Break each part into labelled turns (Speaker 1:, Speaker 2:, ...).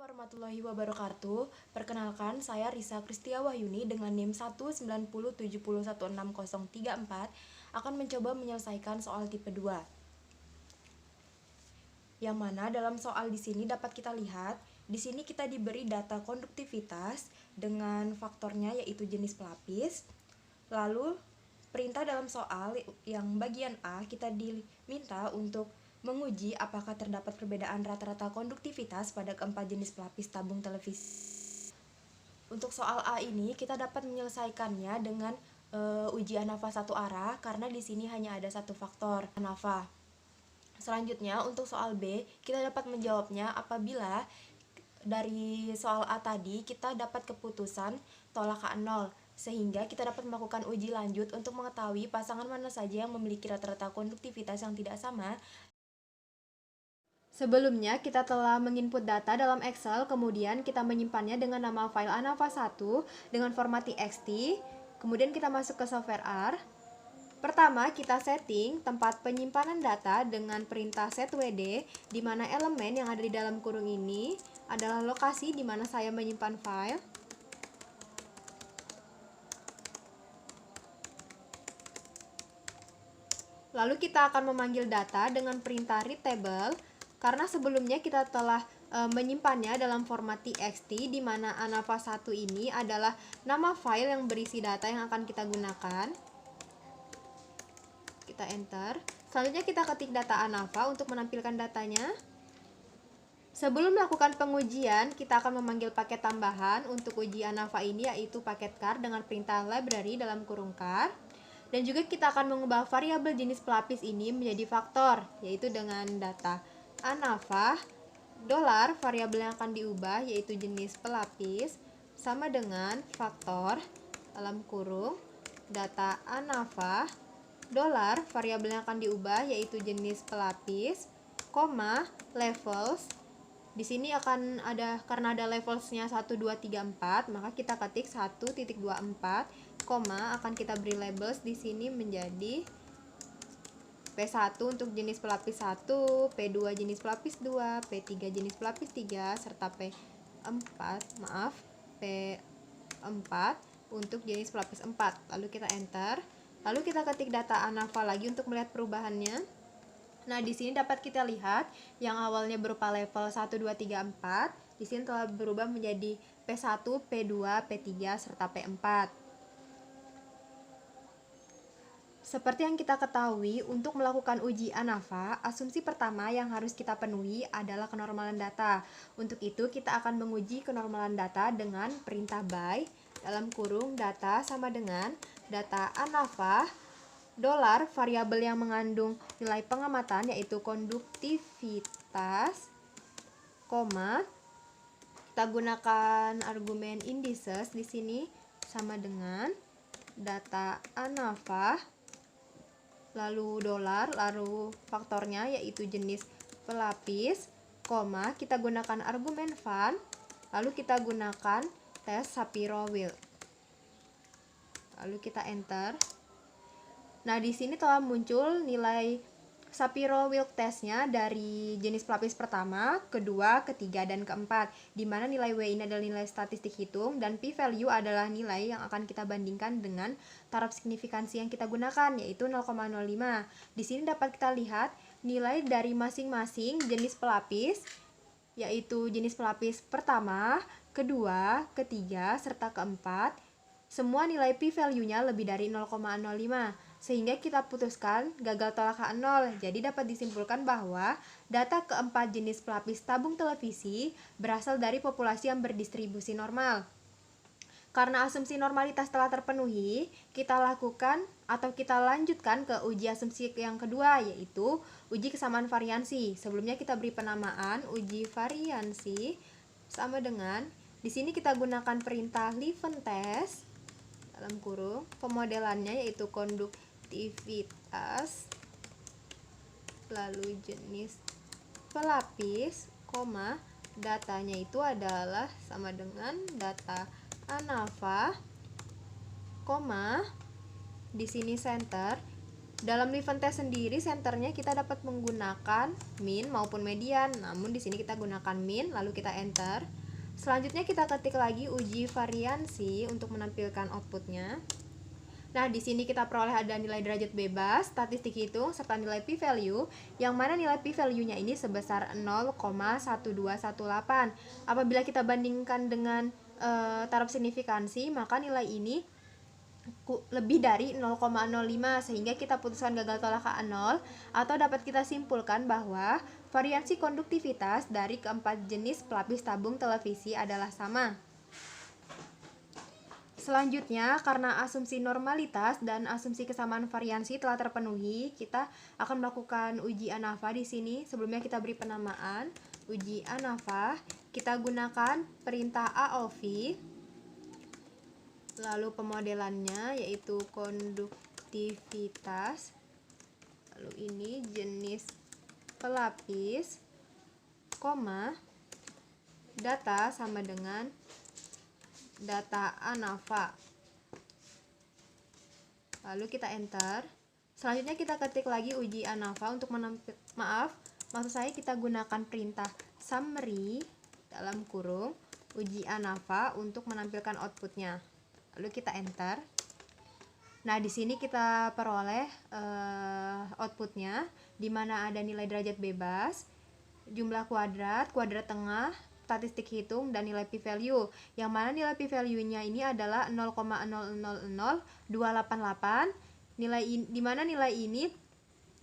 Speaker 1: Warahmatullahi wabarakatuh. Perkenalkan, saya Risa Kristia Wahyuni dengan NIM 190701634 akan mencoba menyelesaikan soal tipe 2. Yang mana dalam soal di sini dapat kita lihat, di sini kita diberi data konduktivitas dengan faktornya yaitu jenis pelapis. Lalu perintah dalam soal yang bagian A kita diminta untuk menguji apakah terdapat perbedaan rata-rata konduktivitas pada keempat jenis pelapis tabung televisi. Untuk soal A ini kita dapat menyelesaikannya dengan uji ANAVA satu arah karena di sini hanya ada satu faktor ANAVA. Selanjutnya untuk soal B kita dapat menjawabnya apabila dari soal A tadi kita dapat keputusan tolakan 0, sehingga kita dapat melakukan uji lanjut untuk mengetahui pasangan mana saja yang memiliki rata-rata konduktivitas yang tidak sama. Sebelumnya kita telah menginput data dalam Excel, kemudian kita menyimpannya dengan nama file ANAVA1 dengan format txt, kemudian kita masuk ke software R. Pertama, kita setting tempat penyimpanan data dengan perintah setwd, di mana elemen yang ada di dalam kurung ini adalah lokasi di mana saya menyimpan file. Lalu kita akan memanggil data dengan perintah readTable, karena sebelumnya kita telah menyimpannya dalam format txt, di mana ANAVA1 ini adalah nama file yang berisi data yang akan kita gunakan. Kita enter. Selanjutnya kita ketik data ANAVA untuk menampilkan datanya. Sebelum melakukan pengujian, kita akan memanggil paket tambahan untuk uji ANAVA ini, yaitu paket char dengan perintah library dalam kurung char. Dan juga kita akan mengubah variabel jenis pelapis ini menjadi faktor, yaitu dengan data ANAVA dolar, variabel yang akan diubah yaitu jenis pelapis, sama dengan faktor dalam kurung data ANAVA dolar, variabel yang akan diubah yaitu jenis pelapis, koma levels. Di sini akan ada, karena ada levelsnya 1, 2, 3, 4, maka kita ketik 1.24, koma akan kita beri labels di sini menjadi P1 untuk jenis pelapis 1, P2 jenis pelapis 2, P3 jenis pelapis 3, serta P4 untuk jenis pelapis 4. Lalu kita enter. Lalu kita ketik data ANAVA lagi untuk melihat perubahannya. Nah, di sini dapat kita lihat yang awalnya berupa level 1, 2, 3, 4, di sini telah berubah menjadi P1, P2, P3, serta P4. Seperti yang kita ketahui, untuk melakukan uji ANAVA, asumsi pertama yang harus kita penuhi adalah kenormalan data. Untuk itu, kita akan menguji kenormalan data dengan perintah by dalam kurung data sama dengan data ANAVA dolar, variabel yang mengandung nilai pengamatan yaitu konduktivitas, koma, kita gunakan argumen indices di sini sama dengan data ANAVA, lalu dolar, lalu faktornya yaitu jenis pelapis, koma, kita gunakan argumen fun, lalu kita gunakan tes Shapiro-Wilk. Lalu kita enter. Nah, di sini telah muncul nilai Shapiro-Wilk testnya dari jenis pelapis pertama, kedua, ketiga, dan keempat, di mana nilai W ini adalah nilai statistik hitung dan p-value adalah nilai yang akan kita bandingkan dengan taraf signifikansi yang kita gunakan, yaitu 0,05. Di sini dapat kita lihat nilai dari masing-masing jenis pelapis, yaitu jenis pelapis pertama, kedua, ketiga, serta keempat. Semua nilai p-value-nya lebih dari 0,05, sehingga kita putuskan gagal tolakan 0. Jadi dapat disimpulkan bahwa data keempat jenis pelapis tabung televisi berasal dari populasi yang berdistribusi normal. Karena asumsi normalitas telah terpenuhi, kita lakukan atau kita lanjutkan ke uji asumsi yang kedua, yaitu uji kesamaan variansi. Sebelumnya kita beri penamaan uji variansi sama dengan, di sini kita gunakan perintah Leventest dalam kurung, pemodelannya yaitu konduktivitas, lalu jenis pelapis, koma, datanya itu adalah sama dengan data ANAVA, koma, di sini center, Dalam Liven test sendiri, senternya kita dapat menggunakan min maupun median. Namun di sini kita gunakan min, lalu kita enter. Selanjutnya kita ketik lagi uji variansi untuk menampilkan outputnya. Nah, di sini kita peroleh ada nilai derajat bebas, statistik hitung, serta nilai p-value, yang mana nilai p-value-nya ini sebesar 0,1218. Apabila kita bandingkan dengan taraf signifikansi, maka nilai ini lebih dari 0,05, sehingga kita putuskan gagal tolak KA0, atau dapat kita simpulkan bahwa variansi konduktivitas dari keempat jenis pelapis tabung televisi adalah sama. Selanjutnya, karena asumsi normalitas dan asumsi kesamaan variansi telah terpenuhi, kita akan melakukan uji ANAVA di sini. Sebelumnya kita beri penamaan uji ANAVA. Kita gunakan perintah AOV. Lalu pemodelannya yaitu konduktivitas. Lalu ini jenis pelapis, koma, data sama dengan data ANAVA. Lalu kita enter. Selanjutnya kita ketik lagi uji ANAVA untuk maksud saya kita gunakan perintah summary dalam kurung uji ANAVA untuk menampilkan outputnya. Lalu kita enter. Nah, di sini kita peroleh outputnya, di mana ada nilai derajat bebas, jumlah kuadrat tengah, statistik hitung, dan nilai p-value, yang mana nilai p-value-nya ini adalah 0,000288, di mana nilai ini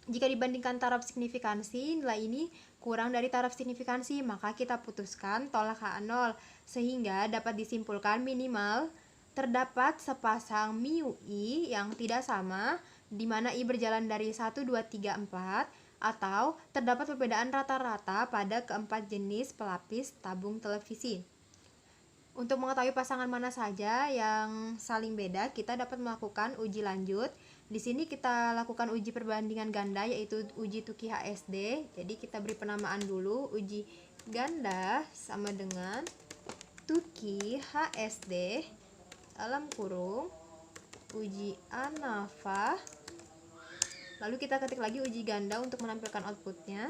Speaker 1: jika dibandingkan taraf signifikansi, nilai ini kurang dari taraf signifikansi, maka kita putuskan tolak HA0, sehingga dapat disimpulkan minimal terdapat sepasang mu i yang tidak sama, di mana i berjalan dari 1, 2, 3, 4, atau terdapat perbedaan rata-rata pada keempat jenis pelapis tabung televisi. Untuk mengetahui pasangan mana saja yang saling beda, kita dapat melakukan uji lanjut. Di sini kita lakukan uji perbandingan ganda, yaitu uji Tukey HSD. Jadi kita beri penamaan dulu, uji ganda sama dengan Tukey HSD dalam kurung uji ANAVA. Lalu kita ketik lagi uji ganda untuk menampilkan outputnya.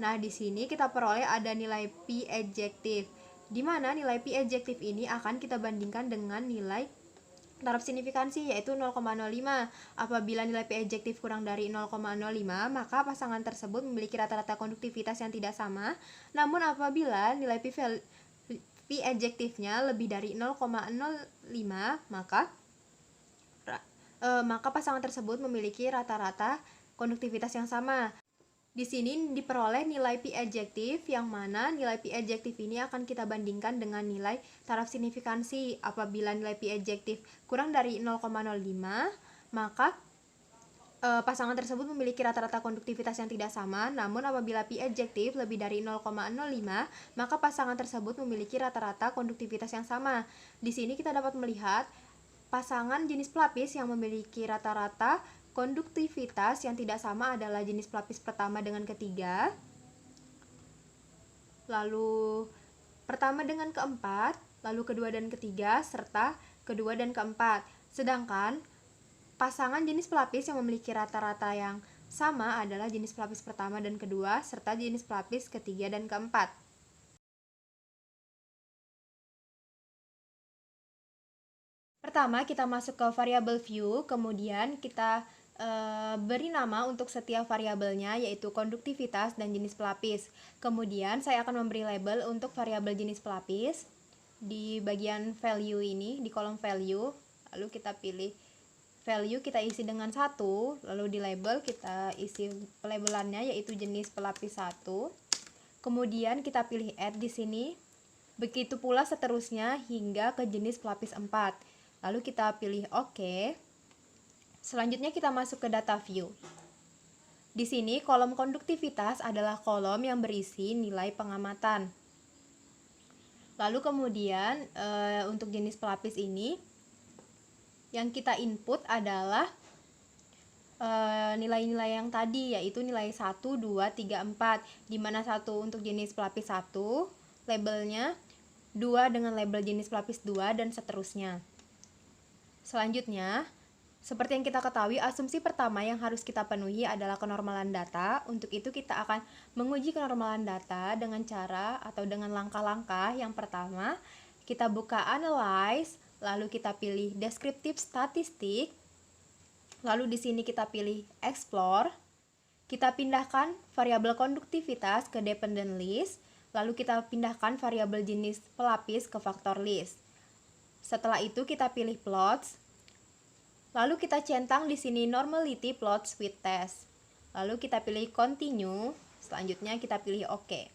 Speaker 1: Nah, di sini kita peroleh ada nilai P adjektif, di mana nilai P adjektif ini akan kita bandingkan dengan nilai taraf signifikansi, yaitu 0,05. Apabila nilai P adjektif kurang dari 0,05, maka pasangan tersebut memiliki rata-rata konduktivitas yang tidak sama. Namun apabila nilai P adjektifnya lebih dari 0,05, maka pasangan tersebut memiliki rata-rata konduktivitas yang sama. Di sini diperoleh nilai P adjektif, yang mana nilai P adjektif ini akan kita bandingkan dengan nilai taraf signifikansi. Apabila nilai P adjektif kurang dari 0,05, maka pasangan tersebut memiliki rata-rata konduktivitas yang tidak sama. Namun apabila P adjektif lebih dari 0,05, maka pasangan tersebut memiliki rata-rata konduktivitas yang sama. Di sini kita dapat melihat pasangan jenis pelapis yang memiliki rata-rata konduktivitas yang tidak sama adalah jenis pelapis pertama dengan ketiga, lalu pertama dengan keempat, lalu kedua dan ketiga, serta kedua dan keempat. Sedangkan pasangan jenis pelapis yang memiliki rata-rata yang sama adalah jenis pelapis pertama dan kedua, serta jenis pelapis ketiga dan keempat. Pertama, kita masuk ke variabel view, kemudian kita beri nama untuk setiap variabelnya, yaitu konduktivitas dan jenis pelapis. Kemudian saya akan memberi label untuk variabel jenis pelapis di bagian value ini, di kolom value. Lalu kita pilih value, kita isi dengan 1, lalu di label kita isi labelannya, yaitu jenis pelapis 1. Kemudian kita pilih add di sini. Begitu pula seterusnya hingga ke jenis pelapis 4. Lalu kita pilih OK. Selanjutnya kita masuk ke data view. Di sini kolom konduktivitas adalah kolom yang berisi nilai pengamatan. Lalu kemudian untuk jenis pelapis ini yang kita input adalah nilai-nilai yang tadi, yaitu nilai 1, 2, 3, 4, di mana 1 untuk jenis pelapis 1, labelnya 2 dengan label jenis pelapis 2, dan seterusnya. Selanjutnya, Seperti yang kita ketahui, asumsi pertama yang harus kita penuhi adalah kenormalan data. Untuk itu kita akan menguji kenormalan data dengan cara atau dengan langkah-langkah. Yang pertama, kita buka analyze, lalu kita pilih descriptive statistik. Lalu di sini kita pilih explore. Kita pindahkan variabel konduktivitas ke dependent list, lalu kita pindahkan variabel jenis pelapis ke factor list. Setelah itu kita pilih plots. Lalu kita centang di sini normality plots with test. Lalu kita pilih continue, selanjutnya kita pilih OK.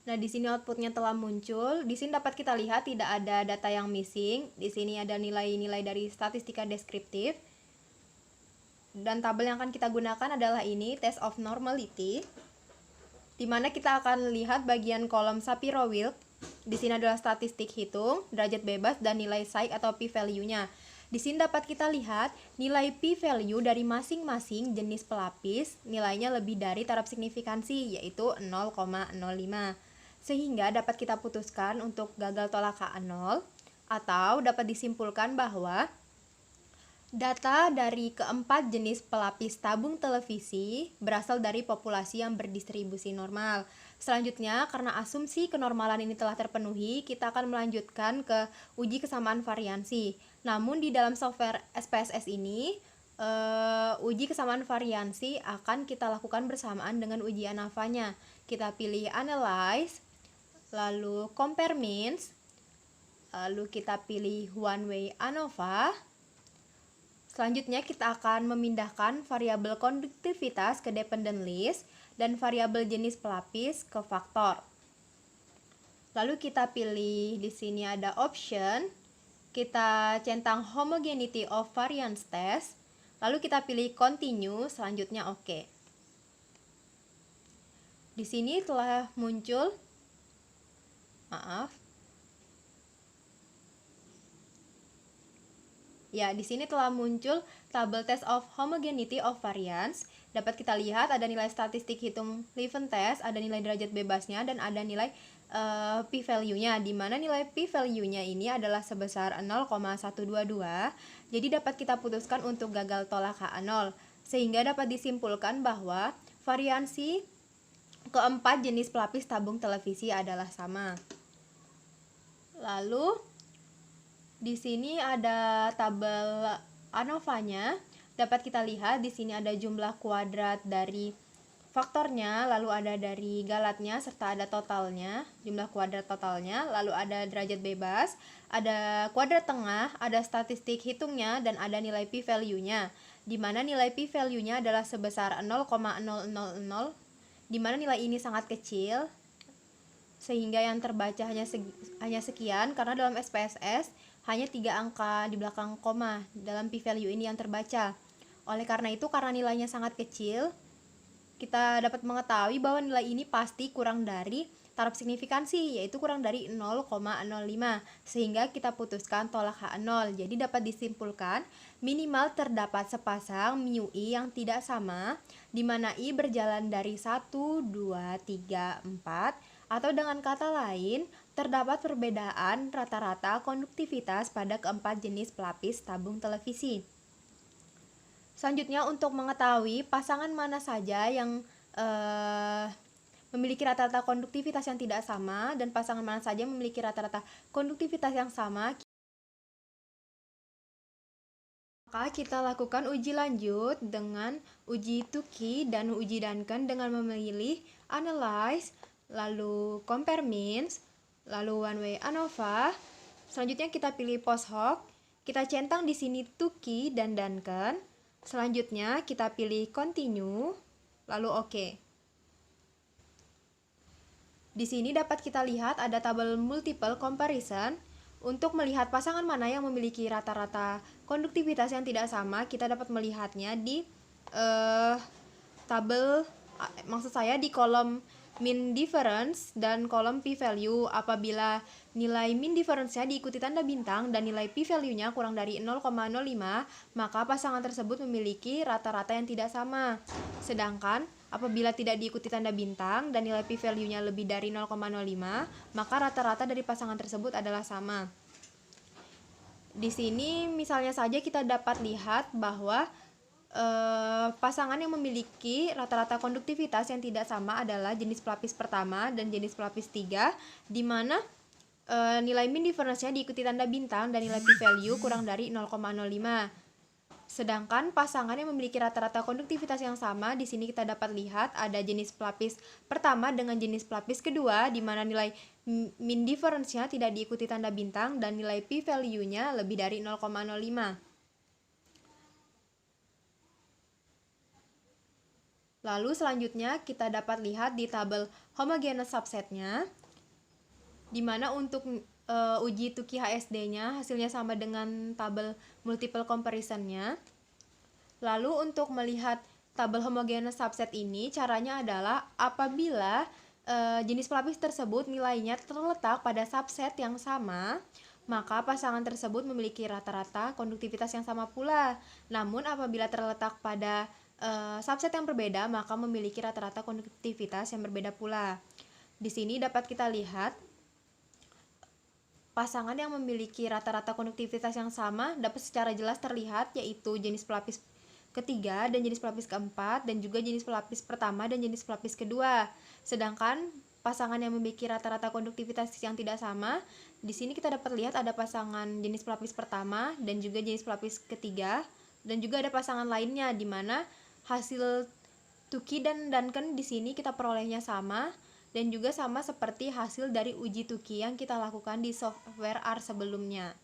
Speaker 1: Nah, di sini outputnya telah muncul. Di sini dapat kita lihat tidak ada data yang missing. Di sini ada nilai-nilai dari statistika deskriptif. Dan tabel yang akan kita gunakan adalah ini, test of normality. Di mana kita akan lihat bagian kolom Shapiro-Wilk. Di sini adalah statistik hitung, derajat bebas, dan nilai psi atau p-value-nya. Di sini dapat kita lihat nilai p-value dari masing-masing jenis pelapis, nilainya lebih dari taraf signifikansi, yaitu 0,05. Sehingga dapat kita putuskan untuk gagal tolak H0, atau dapat disimpulkan bahwa data dari keempat jenis pelapis tabung televisi berasal dari populasi yang berdistribusi normal. Selanjutnya, karena asumsi kenormalan ini telah terpenuhi, kita akan melanjutkan ke uji kesamaan variansi. Namun di dalam software SPSS ini, uji kesamaan variansi akan kita lakukan bersamaan dengan uji ANOVA-nya. Kita pilih Analyze, lalu Compare Means, lalu kita pilih One Way ANOVA. Selanjutnya kita akan memindahkan variabel konduktivitas ke dependent list dan variabel jenis pelapis ke faktor. Lalu kita pilih di sini ada option, kita centang homogeneity of variance test, lalu kita pilih continue, selanjutnya OK. Di sini telah muncul, ya, di sini telah muncul tabel test of homogeneity of variance. Dapat kita lihat ada nilai statistik hitung Leuven test, ada nilai derajat bebasnya, dan ada nilai p-value-nya, di mana nilai p-value-nya ini adalah sebesar 0,122. Jadi dapat kita putuskan untuk gagal tolak H0, sehingga dapat disimpulkan bahwa variansi keempat jenis pelapis tabung televisi adalah sama. Lalu di sini ada tabel ANOVA-nya. Dapat kita lihat di sini ada jumlah kuadrat dari faktornya, lalu ada dari galatnya, serta ada totalnya, jumlah kuadrat totalnya, lalu ada derajat bebas, ada kuadrat tengah, ada statistik hitungnya, dan ada nilai p-value-nya, di mana nilai p-value-nya adalah sebesar 0,000, di mana nilai ini sangat kecil, sehingga yang terbaca hanya sekian, karena dalam SPSS hanya 3 angka di belakang koma dalam p-value ini yang terbaca. Oleh karena itu, karena nilainya sangat kecil, kita dapat mengetahui bahwa nilai ini pasti kurang dari taraf signifikansi, yaitu kurang dari 0,05, sehingga kita putuskan tolak H0. Jadi dapat disimpulkan minimal terdapat sepasang mu I yang tidak sama, di mana I berjalan dari 1, 2, 3, 4, atau dengan kata lain, terdapat perbedaan rata-rata konduktivitas pada keempat jenis pelapis tabung televisi. Selanjutnya, untuk mengetahui pasangan mana saja yang memiliki rata-rata konduktivitas yang tidak sama dan pasangan mana saja yang memiliki rata-rata konduktivitas yang sama, maka kita lakukan uji lanjut dengan uji Tukey dan uji Duncan dengan memilih Analyze, lalu Compare Means, lalu One Way ANOVA. Selanjutnya kita pilih Post Hoc, kita centang di sini Tukey dan Duncan. Selanjutnya kita pilih Continue, lalu OK. Di sini dapat kita lihat ada tabel multiple comparison. Untuk melihat pasangan mana yang memiliki rata-rata konduktivitas yang tidak sama, kita dapat melihatnya di tabel, maksud saya di kolom mean difference dan kolom p-value. Apabila nilai mean difference-nya diikuti tanda bintang dan nilai p-value-nya kurang dari 0,05, maka pasangan tersebut memiliki rata-rata yang tidak sama. Sedangkan Apabila tidak diikuti tanda bintang dan nilai p-value-nya lebih dari 0,05, maka rata-rata dari pasangan tersebut adalah sama. Di sini misalnya saja kita dapat lihat bahwa pasangan yang memiliki rata-rata konduktivitas yang tidak sama adalah jenis pelapis pertama dan jenis pelapis 3, di mana nilai mean difference-nya diikuti tanda bintang dan nilai p-value kurang dari 0,05. Sedangkan pasangan yang memiliki rata-rata konduktivitas yang sama, di sini kita dapat lihat ada jenis pelapis pertama dengan jenis pelapis kedua, di mana nilai mean difference-nya tidak diikuti tanda bintang dan nilai p-value-nya lebih dari 0,05. Lalu selanjutnya kita dapat lihat di tabel homogeneous subset-nya, di mana untuk uji Tukey HSD-nya hasilnya sama dengan tabel multiple comparison-nya. Lalu untuk melihat tabel homogeneous subset ini, caranya adalah apabila jenis pelapis tersebut nilainya terletak pada subset yang sama, maka pasangan tersebut memiliki rata-rata konduktivitas yang sama pula. Namun apabila terletak pada subset yang berbeda, maka memiliki rata-rata konduktivitas yang berbeda pula. Di sini dapat kita lihat pasangan yang memiliki rata-rata konduktivitas yang sama dapat secara jelas terlihat, yaitu jenis pelapis ketiga dan jenis pelapis keempat, dan juga jenis pelapis pertama dan jenis pelapis kedua. Sedangkan pasangan yang memiliki rata-rata konduktivitas yang tidak sama, di sini kita dapat lihat ada pasangan jenis pelapis pertama dan juga jenis pelapis ketiga, dan juga ada pasangan lainnya di mana hasil Tukey dan Duncan di sini kita perolehnya sama, dan juga sama seperti hasil dari uji Tukey yang kita lakukan di software R sebelumnya.